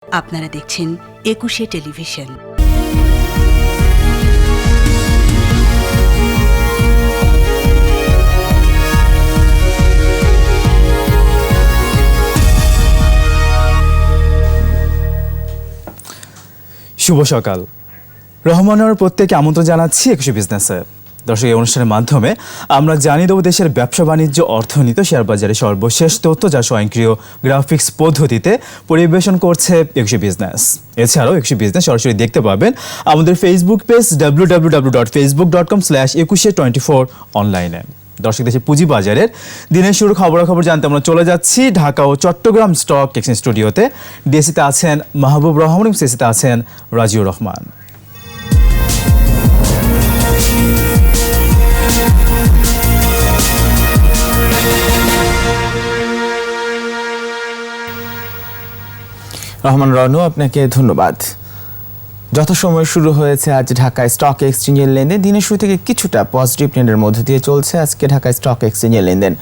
আপনারা দেখছেন ২১শে টেলিভিশন। শুভ সকাল। রহমানের প্রত্যেককে আমন্ত্রণ জানাচ্ছি ২১শে বিজনেসে। দর্শক, এই অনুষ্ঠানের মাধ্যমে আমরা জানিয়ে দেবো দেশের ব্যবসা বাণিজ্য, অর্থনীতি, শেয়ার বাজারে সর্বশেষ তথ্য, যা স্বয়ংক্রিয় গ্রাফিক্স পদ্ধতিতে পরিবেশন করছে ২১শে বিজনেস। এছাড়াও ২১শে বিজনেস সরাসরি দেখতে পাবেন আমাদের ফেসবুক পেজ www.facebook.com/2124 অনলাইনে। দর্শক, দেশের পুঁজিবাজারের দিনের শুরু খবরাখবর জানতে আমরা চলে যাচ্ছি ঢাকা ও চট্টগ্রাম স্টক এক্সচেঞ্জ স্টুডিওতে। ডিএসিতে আছেন মাহবুব রহমান এবং সিএসিতে আছেন রাজিউর রহমান। রহমান রনু, আপনাকে ধন্যবাদ। যথাসময়ে শুরু হয়েছে আজ ঢাকা স্টক এক্সচেঞ্জের লেনদেন। দিনের শুরু থেকে কিছুটা পজিটিভ ট্রেন্ডের মধ্যে দিয়ে চলছে আজকে ঢাকা স্টক এক্সচেঞ্জের লেনদেন।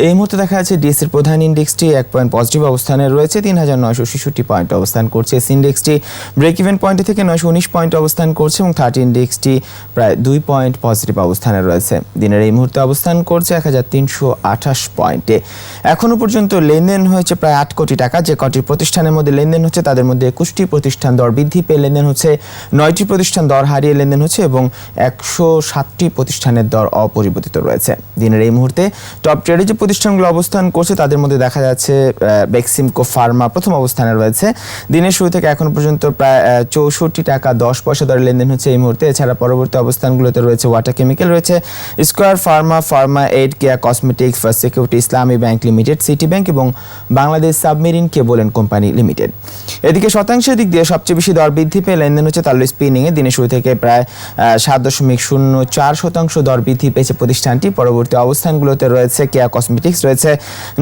এই মুহূর্তে দেখা যাচ্ছে ডিএসির প্রধান ইন্ডেক্সটি 1 পয়েন্ট পজিটিভ অবস্থানে রয়েছে, ৩৯৬৬ পয়েন্ট অবস্থান করছে। এস ইন্ডেক্সটি ব্রেক ইভেন পয়েন্টে থেকে 919 পয়েন্ট অবস্থান করছে এবং 30 ইন্ডেক্সটি প্রায় 2 পয়েন্ট পজিটিভ অবস্থানে রয়েছে। দিনের এই মুহূর্তে অবস্থান করছে 1328 পয়েন্টে। এখনও পর্যন্ত লেনদেন হয়েছে প্রায় 8 কোটি টাকা। যে কটি প্রতিষ্ঠানের মধ্যে লেনদেন হচ্ছে তাদের মধ্যে 21টি প্রতিষ্ঠান দর বৃদ্ধি পেয়ে লেনদেন হচ্ছে, 9টি প্রতিষ্ঠান দর হারিয়ে লেনদেন হচ্ছে এবং 160টি প্রতিষ্ঠানের দর অপরিবর্তিত রয়েছে। দিনের এই মুহূর্তে টপ ট্রেডে যে প্রতিষ্ঠানগুলো অবস্থান করছে তাদের মধ্যে দেখা যাচ্ছে বেক্সিমকো ফার্মা প্রথম অবস্থানে রয়েছে। দিনের শুরু থেকে এখন পর্যন্ত প্রায় 64 টাকা 10 পয়সা দরে লেনদেন হচ্ছে এই মুহূর্তে। এছাড়া পরবর্তী অবস্থানগুলোতে রয়েছে ওয়াটার কেমিক্যাল, রয়েছে স্কয়ার ফার্মা, ফার্মা এইড, কেয়া কসমেটিক্স, ফার্স্ট সিকিউরিটি, ইসলামী ব্যাংক লিমিটেড, সিটি ব্যাংক এবং Bangladesh submarine cable and company limited. এদিকে শতাংশের দিক দিয়ে সবচেয়ে বেশি দর বৃদ্ধি পেয়ে লেনদেন হচ্ছে তালুই স্পিনিং এ। দিনের শুরু থেকে প্রায় 7.04% দর বৃদ্ধি পেয়েছে প্রতিষ্ঠানটি। পরবর্তী অবস্থানগুলোতে রয়েছে কেয়া কসমেটিক্স, রয়েছে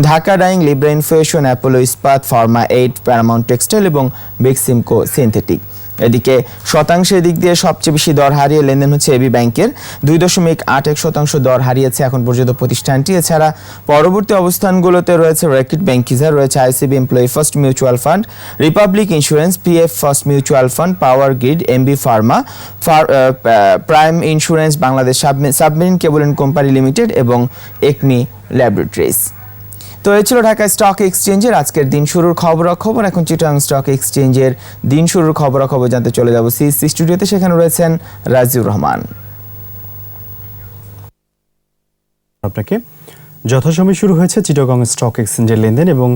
Dhaka Dyeing, Libra Infusion, Apollo Ispat, Pharma Aid, Paramount Textile এবং বেক্সিমকো সিনথেটিক। এদিকে শতাংশের দিক দিয়ে সবচেয়ে বেশি দর হারিয়ে লেনদেন হচ্ছে এবি ব্যাংকের, 2.81% দর হারিয়েছে এখন পর্যন্ত প্রতিষ্ঠানটি। এছাড়া পরবর্তী অবস্থানগুলোতে রয়েছে রেকিট ব্যাংকিজার, রয়েছে ICB employee first mutual fund, Republic insurance, PF first mutual fund, power grid, MB Pharma, prime insurance, Bangladesh submarine cable and company limited এবং একমি ল্যাবরেটরিজ। তো এই ছিল ঢাকা স্টক এক্সচেঞ্জের আজকের দিন শুরুর খবরাখবর। এখন চিটাগাং স্টক এক্সচেঞ্জের দিন শুরুর খবরাখবর জানতে চলে যাব সিএসসি স্টুডিওতে। সেখানে রয়েছেন রাজিউর রহমান। আপনাকে যথাসময়ে শুরু হয়েছে চিটাগাং স্টক এক্সচেঞ্জের লেনদেন এবং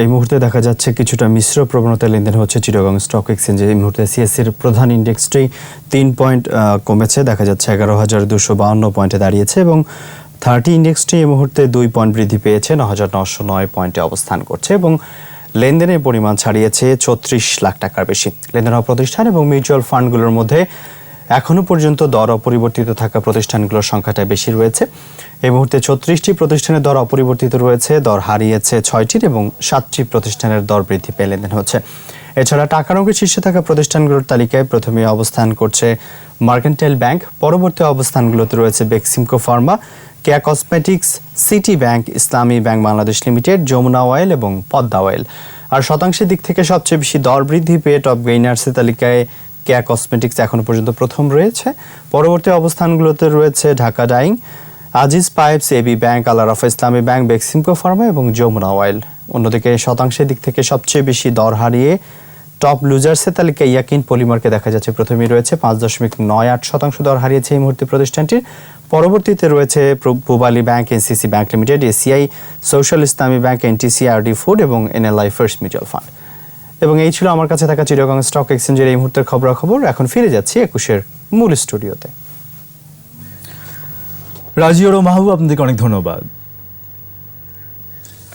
এই মুহূর্তে দেখা যাচ্ছে কিছুটা মিশ্র প্রবণতার লেনদেন হচ্ছে চিটাগাং স্টক এক্সচেঞ্জে। এই মুহূর্তে সিএসসির প্রধান ইন্ডেক্সটি 3 পয়েন্ট কমেছে, দেখা যাচ্ছে 11,252 পয়েন্টে দাঁড়িয়েছে এবং 30 ইন্ডেক্সটি এই মুহূর্তে 2 পয়েন্ট বৃদ্ধি পেয়েছে, 9,909 পয়েন্টে অবস্থান করছে এবং লেনদেনের পরিমাণ ছাড়িয়েছে 34 লাখ টাকার বেশি। লেনদেন হওয়া প্রতিষ্ঠান এবং মিউচুয়াল ফান্ডগুলোর মধ্যে এখনও পর্যন্ত দর অপরিবর্তিত থাকা প্রতিষ্ঠানগুলোর সংখ্যাটা বেশি রয়েছে। এই মুহূর্তে 36টি প্রতিষ্ঠানের দর অপরিবর্তিত রয়েছে, দর হারিয়েছে 6টির এবং 7টি প্রতিষ্ঠানের দর বৃদ্ধি পেয়ে লেনদেন হচ্ছে। এছাড়া টাকার অঙ্কের শীর্ষে থাকা প্রতিষ্ঠানগুলোর তালিকায় প্রথমে অবস্থান করছে মার্কেন্টাইল ব্যাংক, পরবর্তী অবস্থানগুলোতে রয়েছে Beximco Pharma, Keya Cosmetics, City Bank, Islami Bank Bangladesh Limited, Jamuna Oil এবং পদ্মা অয়েল। আর শতাংশের দিক থেকে সবচেয়ে বেশি দর বৃদ্ধি পেয়ে টপ গেইনার্সের তালিকায় কেয়া কসমেটিক্স এখন পর্যন্ত প্রথম রয়েছে। পরবর্তী অবস্থানগুলোতে রয়েছে Dhaka dyeing, Aziz pipes, AB bank, Al Arafah Islami bank, Beximco Pharma এবং যমুনা অয়েল। অন্যদিকে শতাংশের দিক থেকে সবচেয়ে বেশি দর হারিয়ে টপ লুজার্সের তালিকায় ইয়াকিন পলিমারকে দেখা যাচ্ছে প্রথমেই রয়েছে, 5.98% দর হারিয়েছে এই মুহূর্তে প্রতিষ্ঠানটির। পরবর্তীতে রয়েছে Pubali bank, NCC bank limited, ACI, social ইসলামী ব্যাংক, এনটিসি, আরডি ফুড এবং এনএলআই ফার্স্ট মিউচুয়াল ফান্ড। এবং এই ছিল আমার কাছে থাকা চিটাগাং স্টক এক্সচেঞ্জের এই মুহূর্তের খবরাখবর। এখন ফিরে যাচ্ছি 21-এর মূল স্টুডিওতে। রাজিউর ও মাহবুব, আপনাদেরকে অনেক ধন্যবাদ।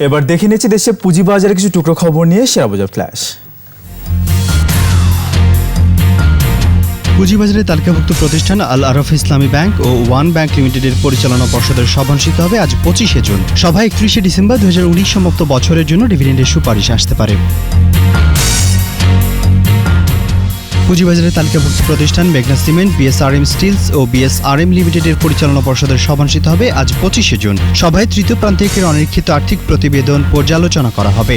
এবার দেখে নিচ্ছি দেশে পুঁজিবাজারে কিছু টুকরো খবর নিয়ে শেয়ার বাজার ফ্ল্যাশ। পুঁজিবাজারে তালিকাভুক্ত প্রতিষ্ঠান আল আরাফা ইসলামী ব্যাংক ও ওয়ান ব্যাংক লিমিটেডের পরিচালনা পর্ষদের সভা অনুষ্ঠিত হবে আজ 25শে জুন। সভায় 31শে ডিসেম্বর 2019 সমাপ্ত বছরের জন্য ডিভিডেন্ডের সুপারিশ আসতে পারে। পুঁজিবাজারে তালিকাভুক্ত প্রতিষ্ঠান মেঘনা সিমেন্ট, বিএসআরএম স্টিলস ও বিএসআরএম লিমিটেডের পরিচালনা পর্ষদের সভা অনুষ্ঠিত হবে আজ 25শে জুন। সভায় তৃতীয় প্রান্তিকের অনিরীক্ষিত আর্থিক প্রতিবেদন পর্যালোচনা করা হবে।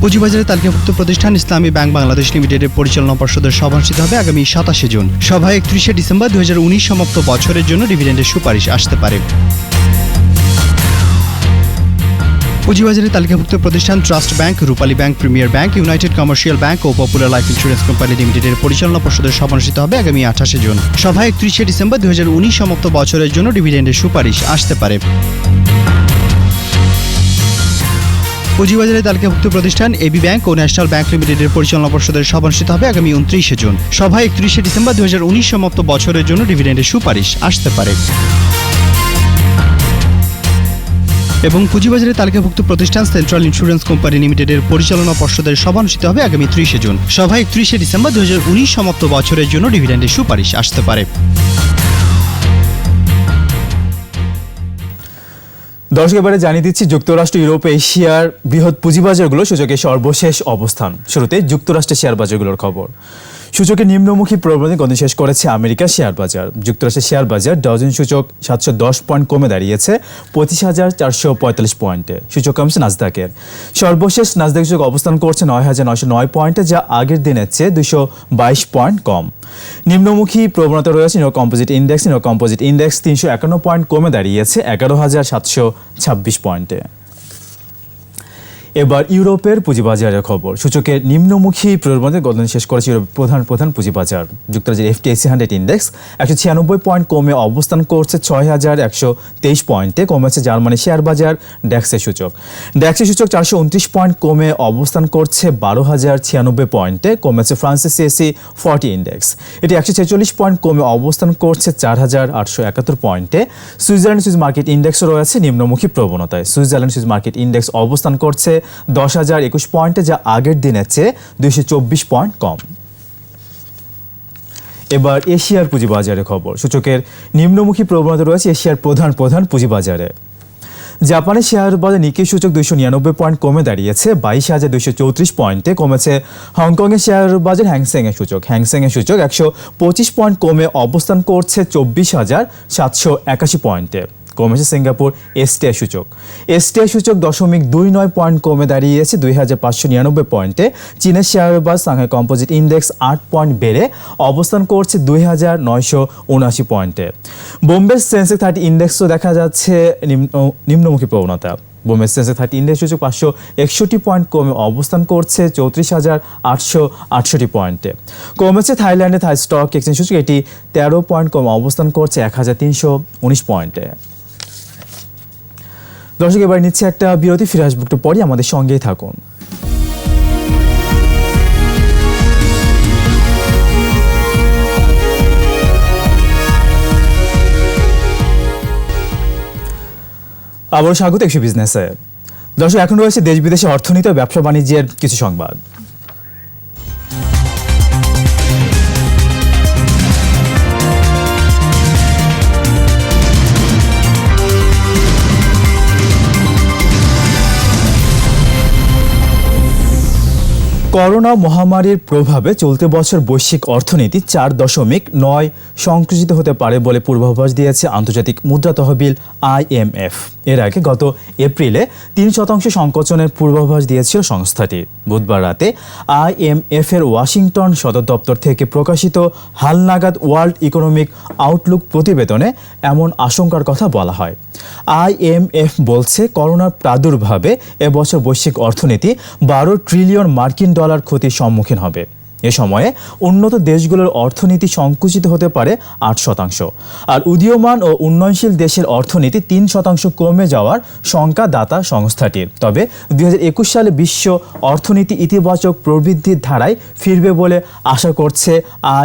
পুঁজিবাজারে তালিকাভুক্ত প্রতিষ্ঠান ইসলামী ব্যাংক বাংলাদেশ লিমিটেডের পরিচালনা পর্ষদের সভা অনুষ্ঠিত হবে আগামী 27 জুন। সভায় 31 ডিসেম্বর 2019 সমাপ্ত বছরের জন্য ডিভিডেন্ডের সুপারিশ আসতে পারে। পুঁজিবাজারে তালিকাভুক্ত প্রতিষ্ঠান trust bank, Rupali bank, premier bank, united commercial bank ও পপুলার লাইফ ইন্স্যুরেন্স কোম্পানি লিমিটেডের পরিচালনা পর্ষদের সভা অনুষ্ঠিত হবে আগামী 28 জুন। সভায় 31 ডিসেম্বর 2019 সমাপ্ত বছরের জন্য ডিভিডেন্ডের সুপারিশ আসতে পারে। পুঁজিবাজারে তালিকাভুক্ত প্রতিষ্ঠান এবি ব্যাংক ও ন্যাশনাল ব্যাংক লিমিটেডের পরিচালনা পর্ষদের সভা অনুষ্ঠিত হবে আগামী 29 জুন। সভায় 31 ডিসেম্বর 2019 সমাপ্ত বছরের জন্য ডিভিডেন্ডের সুপারিশ আসতে পারে। এবং পুঁজিবাজারে তালিকাভুক্ত প্রতিষ্ঠান সেন্ট্রাল ইন্স্যুরেন্স কোম্পানি লিমিটেডের পরিচালনা পর্ষদের সভা অনুষ্ঠিত হবে আগামী 30 জুন। সভায় 31 ডিসেম্বর 2019 সমাপ্ত বছরের জন্য ডিভিডেন্ডের সুপারিশ আসতে পারে। দর্শক, এবারে জানিয়ে দিচ্ছি যুক্তরাষ্ট্র, ইউরোপ, এশিয়ার বৃহৎ পুঁজিবাজারগুলো সূচকের সর্বশেষ অবস্থান। শুরুতে যুক্তরাষ্ট্রের শেয়ার বাজারগুলোর খবর। সূচকের নিম্নমুখী প্রবণতা গতি শেষ করেছে আমেরিকার শেয়ার বাজার। যুক্তরাষ্ট্রের শেয়ার বাজার ডাউজেন্স সূচক 710 পয়েন্ট কমে দাঁড়িয়েছে 25,445 পয়েন্টে। সূচক কমছে নাসদাকের। সর্বশেষ নাসদাক সূচক অবস্থান করছে 9,909 পয়েন্টে, যা আগের দিনের চেয়ে 222 পয়েন্ট কম। নিম্নমুখী প্রবণতা রয়েছে new composite index. New composite index 351 point কমে দাঁড়িয়েছে 11,726 পয়েন্টে। এবার ইউরোপের পুঁজিবাজারের খবর। সূচকের নিম্নমুখী প্রবণতা গঠন শেষ করেছে ইউরোপের প্রধান পুঁজিবাজার। যুক্তরাজ্যের FTSE 100 ইন্ডেক্স 196 পয়েন্ট কমে অবস্থান করছে 6,123 পয়েন্টে। কমেছে জার্মানি শেয়ার বাজার ড্যাক্সের সূচক। ড্যাক্সের সূচক 429 পয়েন্ট কমে অবস্থান করছে 12,096 পয়েন্টে। কমেছে ফ্রান্সের CAC 40 ইন্ডেক্স, এটি 146 পয়েন্ট কমে অবস্থান করছে 4,871 পয়েন্টে। সুইজারল্যান্ড সুইস মার্কেট ইন্ডেক্সও রয়েছে নিম্নমুখী প্রবণতায়। সুইজারল্যান্ড সুইস মার্কেট ইন্ডেক্স অবস্থান করছে 10,021 পয়েন্টে, যা আগের দিনের চেয়ে 224 পয়েন্ট কম। এবার এশিয়ার পুঁজিবাজারের খবর। সূচকের নিম্নমুখী প্রবণতা রয়েছে এশিয়ার প্রধান পুঁজিবাজারে। জাপানের শেয়ার বাজার নিক্কি সূচক 299 পয়েন্ট কমে দাঁড়িয়েছে 22,234 পয়েন্টে। কমেছে হংকংয়ের শেয়ার বাজার হ্যাংসেংয়ের সূচক। হ্যাংসেংয়ের সূচক 125 পয়েন্ট কমে অবস্থান করছে 24,781 পয়েন্টে। কমেছে সিঙ্গাপুর STI সূচক। STI সূচক 0.29 পয়েন্ট কমে দাঁড়িয়েছে 2,599 পয়েন্টে। চীনের শেয়ার বাজার সাংহাই কম্পোজিট ইন্ডেক্স 8 পয়েন্ট বেড়ে অবস্থান করছে 2,979 পয়েন্টে। বোম্বে সেন্সেক্স 30 ইন্ডেক্সও দেখা যাচ্ছে নিম্নমুখী প্রবণতা। বোম্বে সেন্সেক্স 30 ইন্ডেক্স সূচক 561 পয়েন্ট কমে অবস্থান করছে 34,868 পয়েন্টে। কমেছে থাইল্যান্ডের থাই স্টক এক্সচেঞ্জ সূচক, এটি 13 পয়েন্ট কমে অবস্থান করছে 1,319 পয়েন্টে। দর্শক, এবার নিচ্ছে একটা বিরতি, ফিরে আসবো একটু পরে, আমাদের সঙ্গেই থাকুন। আবারও স্বাগত একশো বিজনেসে। দর্শক, এখন রয়েছে দেশ বিদেশে অর্থনীতি ও ব্যবসা বাণিজ্যের কিছু সংবাদ। করোনা মহামারীর প্রভাবে চলতি বছর বৈশ্বিক অর্থনীতি 4.9 সংকুচিত হতে পারে বলে পূর্বাভাস দিয়েছে আন্তর্জাতিক মুদ্রা তহবিল IMF। এর আগে গত এপ্রিলে 3% সংকোচনের পূর্বাভাস দিয়েছিল সংস্থাটি। বুধবার রাতে IMF এর ওয়াশিংটন সদর দপ্তর থেকে প্রকাশিত হালনাগাদ ওয়ার্ল্ড ইকোনমিক আউটলুক প্রতিবেদনে এমন আশঙ্কার কথা বলা হয়। IMF বলছে করোনার প্রাদুর্ভাবে এবছর বৈশ্বিক অর্থনীতি 12 ট্রিলিয়ন মার্কিন ডলার ক্ষতির সম্মুখীন হবে। এ সময়ে উন্নত দেশগুলোর অর্থনীতি সংকুচিত হতে পারে 8%, আর উদীয়মান ও উন্নয়নশীল দেশের অর্থনীতি 3% কমে যাওয়ার শঙ্কা দাতা সংস্থাটির। তবে 2021 সালে বিশ্ব অর্থনীতি ইতিবাচক প্রবৃদ্ধির ধারায় ফিরবে বলে আশা করছে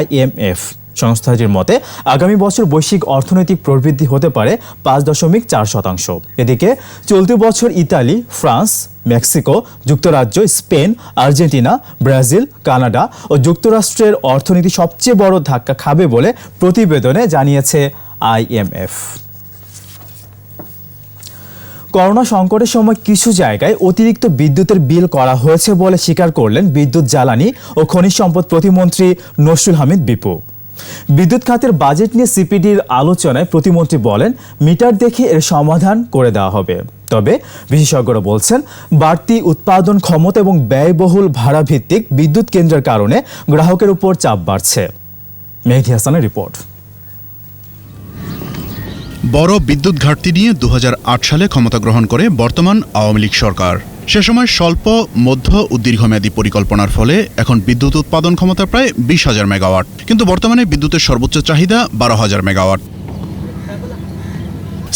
IMF। সংস্থাটির মতে আগামী বছর বৈশ্বিক অর্থনৈতিক প্রবৃদ্ধি হতে পারে 5.4%। এদিকে চলতি বছর ইতালি, ফ্রান্স, মেক্সিকো, যুক্তরাজ্য, স্পেন, আর্জেন্টিনা, ব্রাজিল, কানাডা ও যুক্তরাষ্ট্রের অর্থনীতি সবচেয়ে বড় ধাক্কা খাবে বলে প্রতিবেদনে জানিয়েছে IMF। করোনা সংকটের সময় কিছু জায়গায় অতিরিক্ত বিদ্যুতের বিল করা হয়েছে বলে স্বীকার করলেন বিদ্যুৎ, জ্বালানি ও খনিজ সম্পদ প্রতিমন্ত্রী নসরুল হামিদ বিপু। বিদ্যুৎ খাতের বাজেট নিয়ে সিপিডির আলোচনায় প্রতিমন্ত্রী বলেন, মিটার দেখে এর সমাধান করে দেওয়া হবে। তবে বিশেষজ্ঞরা বলছেন বাড়তি উৎপাদন ক্ষমতা এবং ব্যয়বহুল ভাড়া ভিত্তিক বিদ্যুৎ কেন্দ্রের কারণে গ্রাহকের উপর চাপ বাড়ছে। মেহেদী হাসানের রিপোর্ট। বড় বিদ্যুৎ ঘাটতি নিয়ে 2008 সালে ক্ষমতা গ্রহণ করে বর্তমান আওয়ামী লীগ সরকার। সে সময় স্বল্প, মধ্য ও দীর্ঘমেয়াদী পরিকল্পনার ফলে এখন বিদ্যুৎ উৎপাদন ক্ষমতা প্রায় 20,000 মেগাওয়াট, কিন্তু বর্তমানে বিদ্যুতের সর্বোচ্চ চাহিদা 12,000 মেগাওয়াট।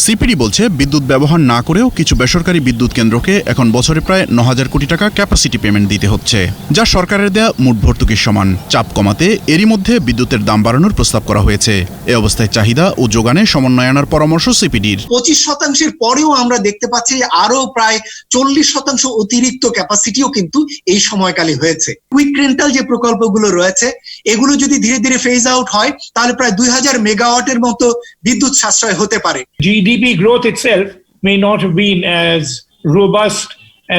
সিপিডি বলছে বিদ্যুৎ ব্যবহার না করেও কিছু বেসরকারি বিদ্যুৎ কেন্দ্রকে এখন বছরে প্রায় 9,000 কোটি টাকা ক্যাপাসিটি পেমেন্ট দিতে হচ্ছে, যা সরকারের দেয়া মোট ভর্তুকির সমান। চাপ কমাতে এরই মধ্যে বিদ্যুতের দাম বাড়ানোর প্রস্তাব করা হয়েছে। এ অবস্থায় চাহিদা ও যোগানে সমন্বয় আনার পরামর্শ সিপিডির। 25% পরেও আমরা দেখতে পাচ্ছি আরো প্রায় 40% অতিরিক্ত ক্যাপাসিটিও কিন্তু এই সময়কালে হয়েছে। কুইক রেন্টাল যে প্রকল্পগুলো রয়েছে, এগুলো যদি ধীরে ধীরে ফেজ আউট হয় তাহলে প্রায় 2,000 মেগাওয়াটের মতো বিদ্যুৎ সাশ্রয় হতে পারে। GDP growth itself may not have been as robust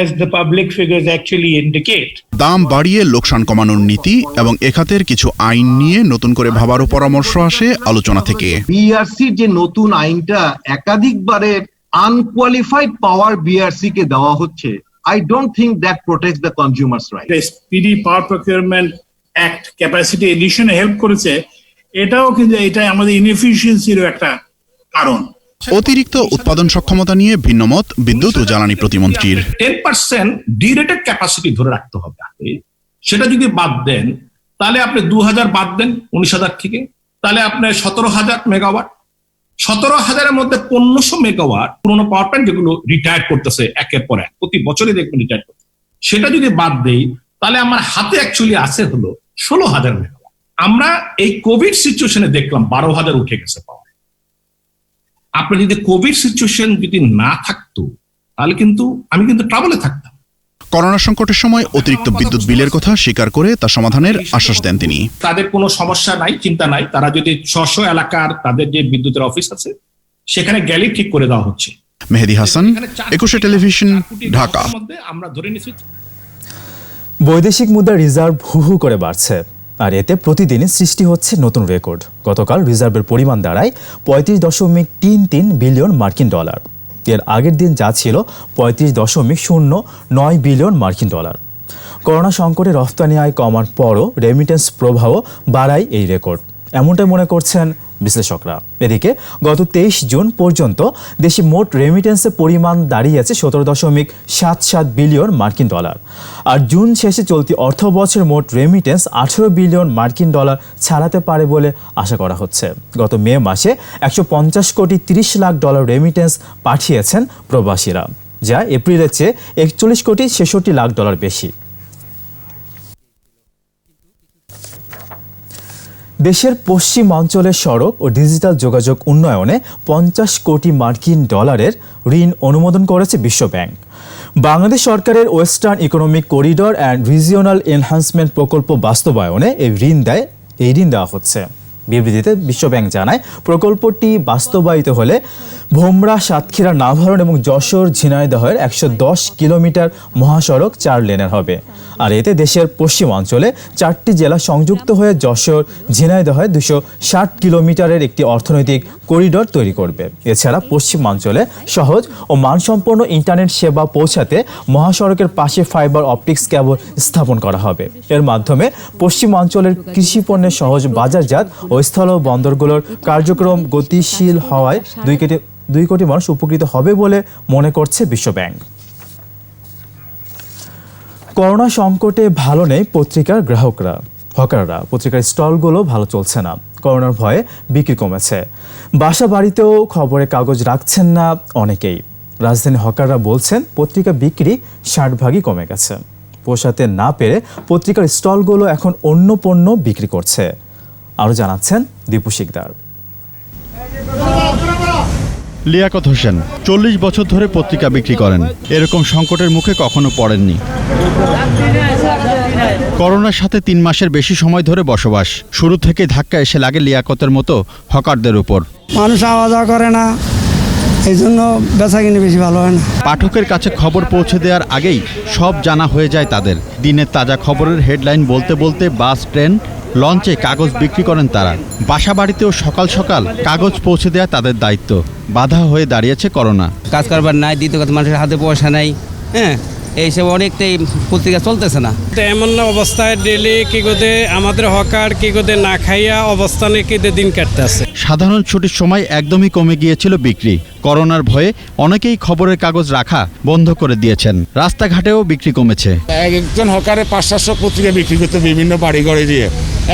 as the public figures actually indicate. দাম বাড়িয়ে লোকসান কমানোর নীতি এবং এখাতের কিছু আইন নিয়ে নতুন করে ভাবারও পরামর্শ আসে আলোচনা থেকে। বিআরসির যে নতুন আইনটা একাধিকবারে আনকোয়ালিফাইড পাওয়ার বিআরসি কে দেওয়া হচ্ছে, I don't think that protects the consumer's right. The SPD Power Procurement Act capacity addition help করেছে, এটাও কিন্তু এটা আমাদের ইনএফিশিয়েন্সিরও একটা কারণ। অতিরিক্ত উৎপাদন সক্ষমতা নিয়ে ভিন্নমত বিদ্যুৎ ও জ্বালানি প্রতিমন্ত্রীর। 10% ডিরেটেড ক্যাপাসিটি ধরে রাখতে হবে। সেটা যদি বাদ দেন তাহলে আপনি 2,000 বাদ দেন 19,000 থেকে, তাহলে আপনার 17,000 মেগাওয়াট। 17,000-এর মধ্যে 1,500 মেগাওয়াট পুরোনো পাওয়ার প্ল্যান্ট যেগুলো রিটায়ার করতেছে একের পর এক, প্রতি বছরই দেখবেন রিটায়ার করতে, সেটা যদি বাদ দেই তাহলে আমার হাতে অ্যাকচুয়ালি আছে হলো 16,000 মেগাওয়াট। আমরা এই কোভিড সিচুয়েশনে দেখলাম 12,000 উঠে গেছে পাওয়ার। আপনার যদি কোভিড সিচুয়েশন যদি না থাকতো তাহলে কিন্তু আমি কিন্তু ট্রাবলে থাকতাম। করোনা সংকটের সময় অতিরিক্ত বিদ্যুৎ বিলের কথা স্বীকার করে তা সমাধানের আশ্বাস দেন তিনি। তাদের কোনো সমস্যা নাই, চিন্তা নাই, তারা যদি স্ব এলাকার তাদের যে বিদ্যুতের অফিস আছে সেখানে গেলে ঠিক করে দেওয়া হচ্ছে। মেহেদী হাসান, 21 টেলিভিশন, ঢাকা। আমরা ধরে নিচ্ছি বৈদেশিক মুদ্রা রিজার্ভ হু করে বাড়ছে, আর এতে প্রতিদিনই সৃষ্টি হচ্ছে নতুন রেকর্ড। গতকাল রিজার্ভের পরিমাণ দাঁড়ায় 35.33 বিলিয়ন মার্কিন ডলার। এর আগের দিন যা ছিল 35.09 বিলিয়ন মার্কিন ডলার। করোনা সংকটে রফতানি আয় কমার পরও রেমিটেন্স প্রবাহ বাড়ায় এই রেকর্ড, এমনটাই মনে করছেন বিশ্লেষকরা। এদিকে গত 23 জুন পর্যন্ত দেশে মোট রেমিটেন্সের পরিমাণ দাঁড়িয়েছে 17.77 বিলিয়ন মার্কিন ডলার। আর জুন শেষে চলতি অর্থ বছর মোট রেমিটেন্স 18 বিলিয়ন মার্কিন ডলার ছাড়াতে পারে বলে আশা করা হচ্ছে। গত মে মাসে 150 কোটি 30 লাখ ডলার রেমিটেন্স পাঠিয়েছেন প্রবাসীরা, যা এপ্রিলের চেয়ে 41 কোটি 66 লাখ ডলার বেশি। দেশের পশ্চিমাঞ্চলের সড়ক ও ডিজিটাল যোগাযোগ উন্নয়নে 50 কোটি মার্কিন ডলারের ঋণ অনুমোদন করেছে বিশ্বব্যাংক। বাংলাদেশ সরকারের western economic corridor and regional enhancement প্রকল্প বাস্তবায়নে এই ঋণ দেওয়া হচ্ছে। বিবৃতিতে বিশ্বব্যাংক জানায়, প্রকল্পটি বাস্তবায়িত হলে ভোমরা, সাতক্ষীরা, নাভারণ এবং যশোর ঝিনাইদহের 110 কিলোমিটার মহাসড়ক 4 লেনের হবে। আর এতে দেশের পশ্চিমাঞ্চলে 4টি জেলা সংযুক্ত হয়ে যশোর ঝিনাইদহে 260 কিলোমিটারের একটি অর্থনৈতিক করিডর তৈরি করবে। এছাড়া পশ্চিমাঞ্চলে সহজ ও মানসম্পন্ন ইন্টারনেট সেবা পৌঁছাতে মহাসড়কের পাশে ফাইবার অপটিক্স কেবল স্থাপন করা হবে। এর মাধ্যমে পশ্চিমাঞ্চলের কৃষিপণ্যের সহজ বাজারজাত ও স্থল বন্দরগুলোর কার্যক্রম গতিশীল হওয়ায় 2 কোটি মানুষ উপকৃত হবে বলে মনে করছে বিশ্বব্যাংক। করোনা সংকটে ভালো নেই পত্রিকার গ্রাহকরা। হকাররা পত্রিকার স্টলগুলো ভালো চলছে না, করোনার ভয়ে বিক্রি কমেছে। বাসা বাড়িতেও খবরের কাগজ রাখছেন না অনেকেই। রাজধানী হকাররা বলছেন পত্রিকা বিক্রি 60 ভাগই কমে গেছে। পোষাতে না পেরে পত্রিকার স্টলগুলো এখন অন্য পণ্য বিক্রি করছে। আরও জানাচ্ছেন দীপু শিকদার। লিয়াকত হোসেন 40 বছর ধরে পত্রিকা বিক্রি করেন, এরকম সংকটের মুখে কখনো পড়েননি। করোনার সাথে 3 মাসের বেশি সময় ধরে বসবাস, শুরু থেকে ধাক্কা এসে লাগে লিয়াকতের মতো হকারদের উপর। মানুষ আওয়া যাওয়া করে না, এই জন্য বেচাকিনি বেশি ভালো হয় না। পাঠকের কাছে খবর পৌঁছে দেওয়ার আগেই সব জানা হয়ে যায় তাদের। দিনের তাজা খবরের হেডলাইন বলতে বলতে বাস, ট্রেন লঞ্চে কাগজ বিক্রি করেন তারা। বাসা বাড়িতেও সকাল সকাল কাগজ পৌঁছে দেওয়া তাদের দায়িত্ব। বাধা হয়ে দাঁড়িয়েছে করোনা। কাজ করবার নাই, দ্বিতীয় কথা মানুষের হাতে পয়সা নাই, হ্যাঁ এইসব অনেকটাই পত্রিকা চলতেছে না। এমন অবস্থায় ডেলি কি করতে আমাদের হকার কি করতে না খাইয়া অবস্থানে কি দিন কাটতেছে। সাধারণ ছুটির সময় একদমই কমে গিয়েছিল বিক্রি। করোনার ভয়ে অনেকেই খবরের কাগজ রাখা বন্ধ করে দিয়েছেন। রাস্তাঘাটেও বিক্রি কমেছে। একজন হকারে 500-700 পত্রিকা বিক্রি করতে বিভিন্ন বাড়ি ঘরে দিয়ে,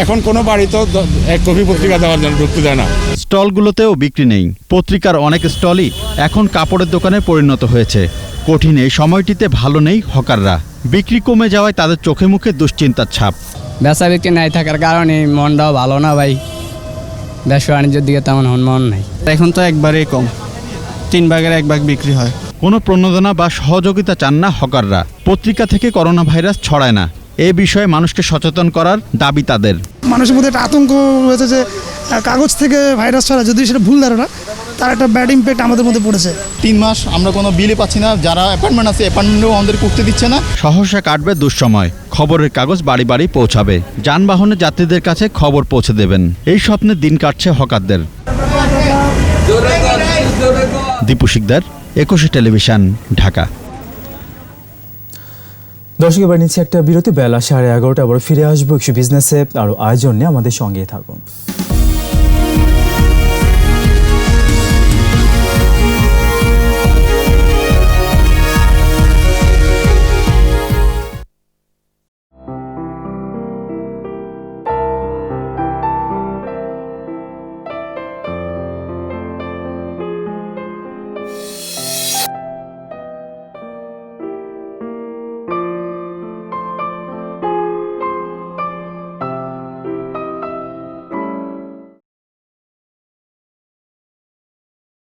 এখন কোনো বাড়িতেও 1 কপি পত্রিকা দেওয়ার জন্য ঢুকতে দেয় না। স্টলগুলোতেও বিক্রি নেই। পত্রিকার অনেক স্টলই এখন কাপড়ের দোকানে পরিণত হয়েছে। কঠিন এই সময়টিতে ভালো নেই হকাররা। বিক্রি কমে যাওয়ায় তাদের চোখে মুখে দুশ্চিন্তার ছাপ। ব্যবসা বিক্রি নাই থাকার কারণে মনটাও ভালো না ভাই, ব্যবসা বাণিজ্যের দিকে তেমন মন নাই। এখন তো একবারেই কম, 3 ভাগের 1 ভাগ বিক্রি হয়। কোনো প্রণোদনা বা সহযোগিতা চান না হকাররা। পত্রিকা থেকে করোনা ভাইরাস ছড়ায় না, এ বিষয়ে মানুষকে সচেতন করার দাবি তাদের। মানুষের মধ্যে একটা আতঙ্ক হয়েছে যে কাগজ থেকে ভাইরাস ছড়ায়, যদি সেটা ভুল ধারণা, তার একটা ব্যাড ইম্প্যাক্ট আমাদের মধ্যে পড়েছে। 3 মাস আমরা কোনো বিলে পাচ্ছি না, যারা অ্যাপার্টমেন্ট আছে অ্যাপার্টমেন্টেও আমাদের করতে দিচ্ছে না। সহসা কাটবে দুঃসময়। খবরের কাগজ বাড়ি বাড়ি পৌঁছাবে। যানবাহনে যাত্রীদের কাছে খবর পৌঁছে দেবেন। এই স্বপ্নে দিন কাটছে হকারদের। দীপু শিকদার, একুশে টেলিভিশন, ঢাকা। দর্শক, এবার নিচ্ছে একটা বিরতি। বেলা 11:30। আবার ফিরে আসবো একটু বিজনেসে আরও আয়োজন নিয়ে, আমাদের সঙ্গে থাকুন।